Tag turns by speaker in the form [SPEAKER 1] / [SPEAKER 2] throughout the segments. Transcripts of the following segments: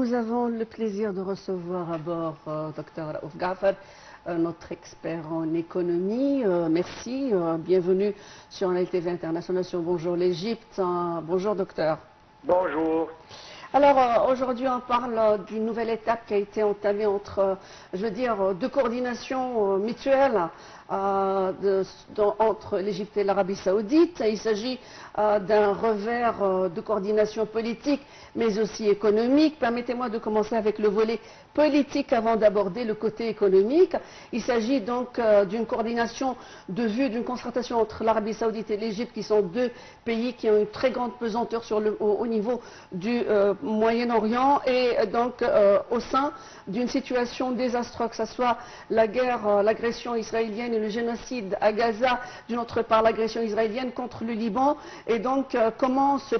[SPEAKER 1] Nous avons le plaisir de recevoir à bord Dr Raouf Gafar, notre expert en économie. Merci, bienvenue sur la TV internationale sur Bonjour l'Égypte. Bonjour docteur.
[SPEAKER 2] Bonjour.
[SPEAKER 1] Alors aujourd'hui on parle d'une nouvelle étape qui a été entamée entre, je veux dire, deux coordinations mutuelles entre l'Égypte et l'Arabie Saoudite. Il s'agit d'un revers de coordination politique mais aussi économique. Permettez-moi de commencer avec le volet politique avant d'aborder le côté économique. Il s'agit donc d'une coordination de vue, d'une concertation entre l'Arabie Saoudite et l'Égypte qui sont deux pays qui ont une très grande pesanteur au niveau du Moyen-Orient et donc au sein d'une situation désastreuse, que ce soit la guerre, l'agression israélienne et le génocide à Gaza, d'une autre part l'agression israélienne contre le Liban. Et donc comment s'est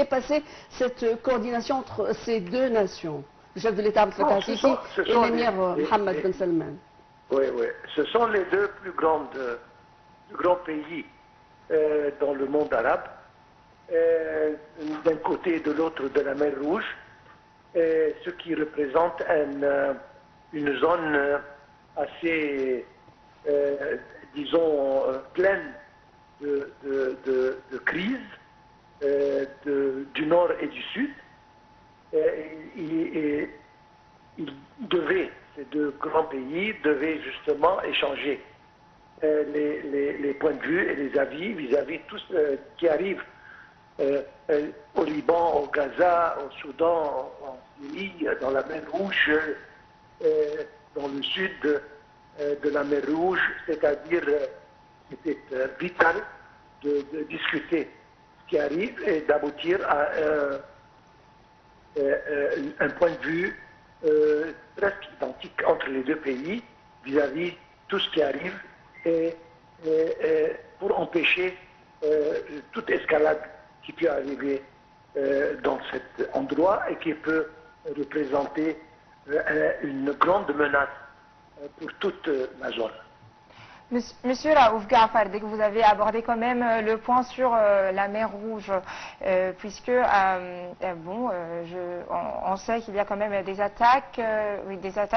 [SPEAKER 1] passée cette coordination entre ces deux nations, le chef de l'État Abdel Fattah al-Sisi et l'émir Mohammed Ben Salman?
[SPEAKER 2] Oui, oui. Ce sont les deux plus grands pays dans le monde arabe, d'un côté et de l'autre de la mer Rouge, ce qui représente une zone assez, disons, pleine de crises du nord et du sud. Ces deux grands pays devaient justement échanger les points de vue et les avis vis-à-vis de tout ce qui arrive au Liban, au Gaza, au Soudan, en Syrie, dans la mer Rouge, dans le sud de la mer Rouge, c'est-à-dire c'était vital de discuter ce qui arrive et d'aboutir à un point de vue presque identique entre les deux pays vis-à-vis tout ce qui arrive et pour empêcher toute escalade qui peut arriver dans cet endroit et qui peut représenter une grande menace pour toute la zone.
[SPEAKER 3] Monsieur Raouf Gafar, dès que vous avez abordé quand même le point sur la mer Rouge, puisque on sait qu'il y a quand même des attaques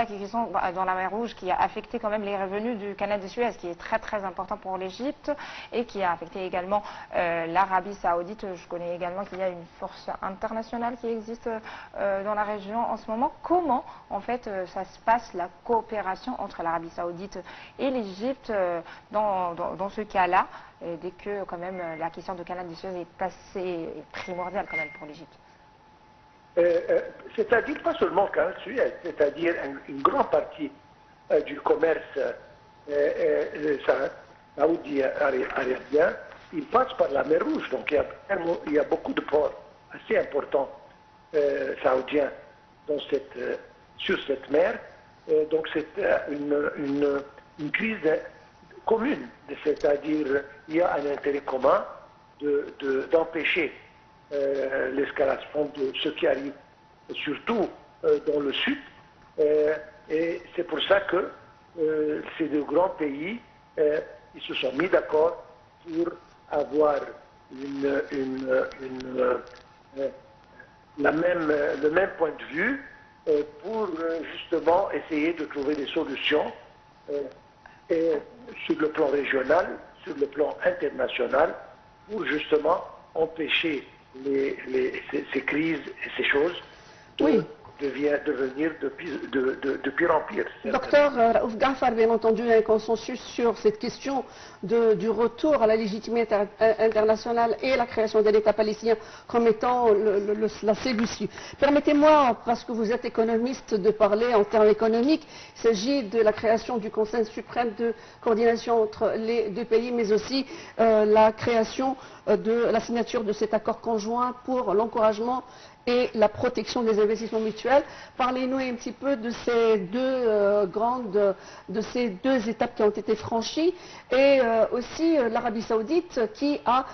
[SPEAKER 3] qui sont dans la mer Rouge qui a affecté quand même les revenus du canal de Suez, qui est très très important pour l'Égypte et qui a affecté également l'Arabie Saoudite. Je connais également qu'il y a une force internationale qui existe dans la région en ce moment. Comment en fait ça se passe, la coopération entre l'Arabie Saoudite et l'Égypte dans ce cas-là, dès que quand même la question du canal de Suez est assez primordiale quand même pour l'Égypte?
[SPEAKER 2] C'est-à-dire pas seulement le canal de Suez, c'est-à-dire une grande partie du commerce saoudi-arabien, il passe par la mer Rouge. Donc il y a beaucoup de ports assez importants saoudiens sur cette mer. Donc c'est une crise commune, c'est-à-dire il y a un intérêt commun d'empêcher l'escalation de ce qui arrive, surtout dans le sud, et c'est pour ça que ces deux grands pays ils se sont mis d'accord pour avoir le même point de vue pour justement essayer de trouver des solutions sur le plan régional, sur le plan international, pour justement empêcher ces crises et ces choses de devenir de pire en pire.
[SPEAKER 1] Docteur Raouf Gafar, bien entendu, il y a un consensus sur cette question du retour à la légitimité internationale et la création d'un État palestinien comme étant la solution. Permettez-moi, parce que vous êtes économiste, de parler en termes économiques. Il s'agit de la création du Conseil suprême de coordination entre les deux pays, mais aussi la création de la signature de cet accord conjoint pour l'encouragement et la protection des investissements mutuels. Parlez-nous un petit peu de ces deux étapes qui ont été franchies et aussi l'Arabie Saoudite qui a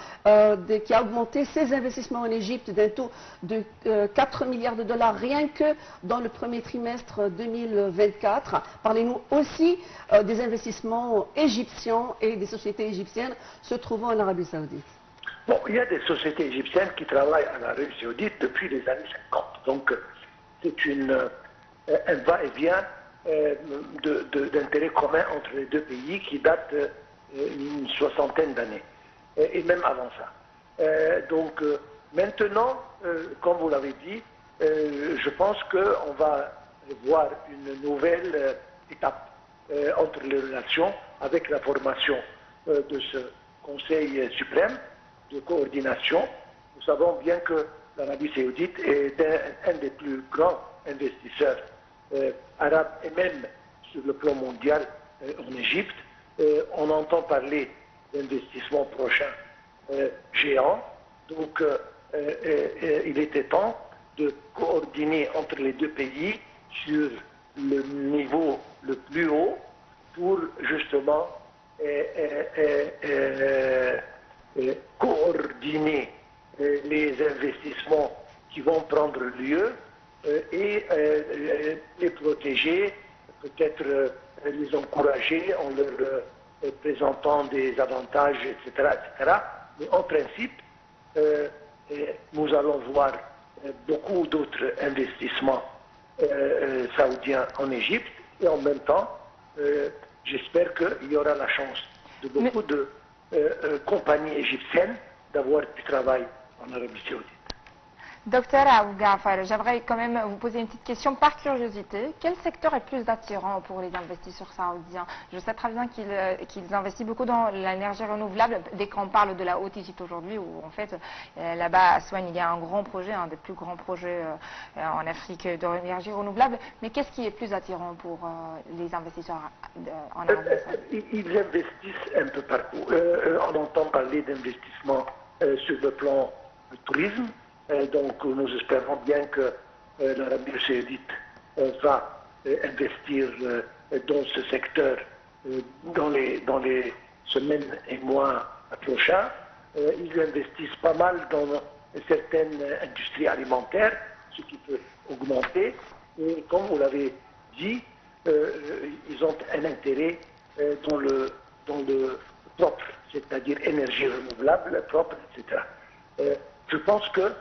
[SPEAKER 1] augmenté ses investissements en Égypte d'un taux de 4 milliards de dollars rien que dans le premier trimestre 2024. Parlez-nous aussi des investissements égyptiens et des sociétés égyptiennes se trouvant en Arabie Saoudite.
[SPEAKER 2] Bon, il y a des sociétés égyptiennes qui travaillent en Arabie Saoudite depuis les années 50. Donc, c'est un va-et-vient d'intérêts communs entre les deux pays qui date une soixantaine d'années, et même avant ça. Donc maintenant, comme vous l'avez dit, je pense qu'on va voir une nouvelle étape entre les relations avec la formation de ce Conseil suprême de coordination. Nous savons bien que l'Arabie saoudite est un des plus grands investisseurs arabes et même sur le plan mondial en Égypte. On entend parler d'investissements prochains géants. Donc il était temps de coordonner entre les deux pays sur le niveau le plus haut pour justement coordonner les investissements qui vont prendre lieu et les protéger, peut-être les encourager en leur présentant des avantages, etc., etc. Mais en principe, nous allons voir beaucoup d'autres investissements saoudiens en Égypte et en même temps, j'espère qu'il y aura la chance de beaucoup de compagnies égyptiennes d'avoir du travail en Arabie saoudite.
[SPEAKER 3] Docteur Aouf Ghaffar, j'aimerais quand même vous poser une petite question par curiosité. Quel secteur est plus attirant pour les investisseurs saoudiens? Je sais très bien qu'ils investissent beaucoup dans l'énergie renouvelable. Dès qu'on parle de la haute Égypte aujourd'hui, où en fait là-bas à Aswan, il y a un grand projet, un des plus grands projets en Afrique d'énergie renouvelable. Mais qu'est-ce qui est plus attirant pour les investisseurs en Arabie saoudite?
[SPEAKER 2] Ils investissent un peu partout. On entend parler d'investissement sur le plan du tourisme. Donc nous espérons bien que l'Arabie saoudite va investir dans ce secteur dans les semaines et mois prochains. Ils investissent pas mal dans certaines industries alimentaires, ce qui peut augmenter. Et comme vous l'avez dit, ils ont un intérêt dans le propre, c'est-à-dire énergie renouvelable, propre, etc. Je pense que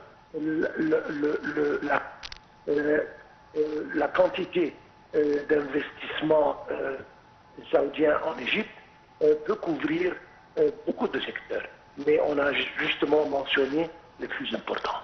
[SPEAKER 2] la quantité d'investissement saoudien en Égypte peut couvrir beaucoup de secteurs, mais on a justement mentionné les plus importants.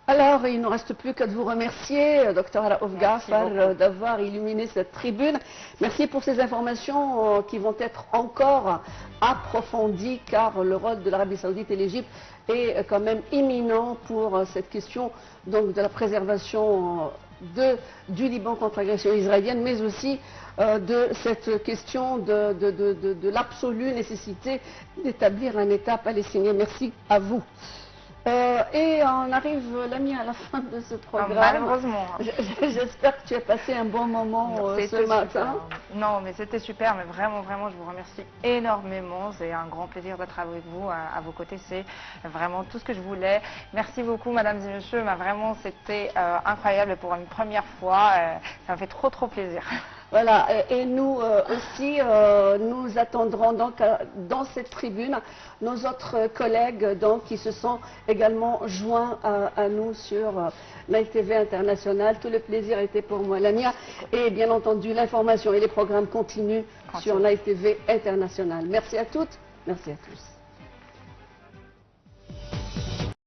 [SPEAKER 1] Alors, il ne nous reste plus qu'à vous remercier, Dr Aouf Ghaffar, d'avoir illuminé cette tribune. Merci pour ces informations qui vont être encore approfondies, car le rôle de l'Arabie saoudite et l'Égypte est quand même imminent pour cette question donc, de la préservation du Liban contre l'agression israélienne, mais aussi de cette question de l'absolue nécessité d'établir un État palestinien. Merci à vous. Et on arrive, Lamia, à la fin de ce programme.
[SPEAKER 3] Malheureusement.
[SPEAKER 1] J'espère que tu as passé un bon moment ce matin.
[SPEAKER 3] Non, mais c'était super, mais vraiment, vraiment, je vous remercie énormément. C'est un grand plaisir d'être avec vous, à vos côtés. C'est vraiment tout ce que je voulais. Merci beaucoup, mesdames et messieurs. Mais vraiment, c'était incroyable pour une première fois. Ça me fait trop, trop plaisir.
[SPEAKER 1] Voilà, et nous aussi, nous attendrons donc dans cette tribune nos autres collègues donc, qui se sont également joints à nous sur Naïf TV International. Tout le plaisir était pour moi, Lamia. Et bien entendu, l'information et les programmes continuent sur Naïf TV International. Merci à toutes, merci à tous.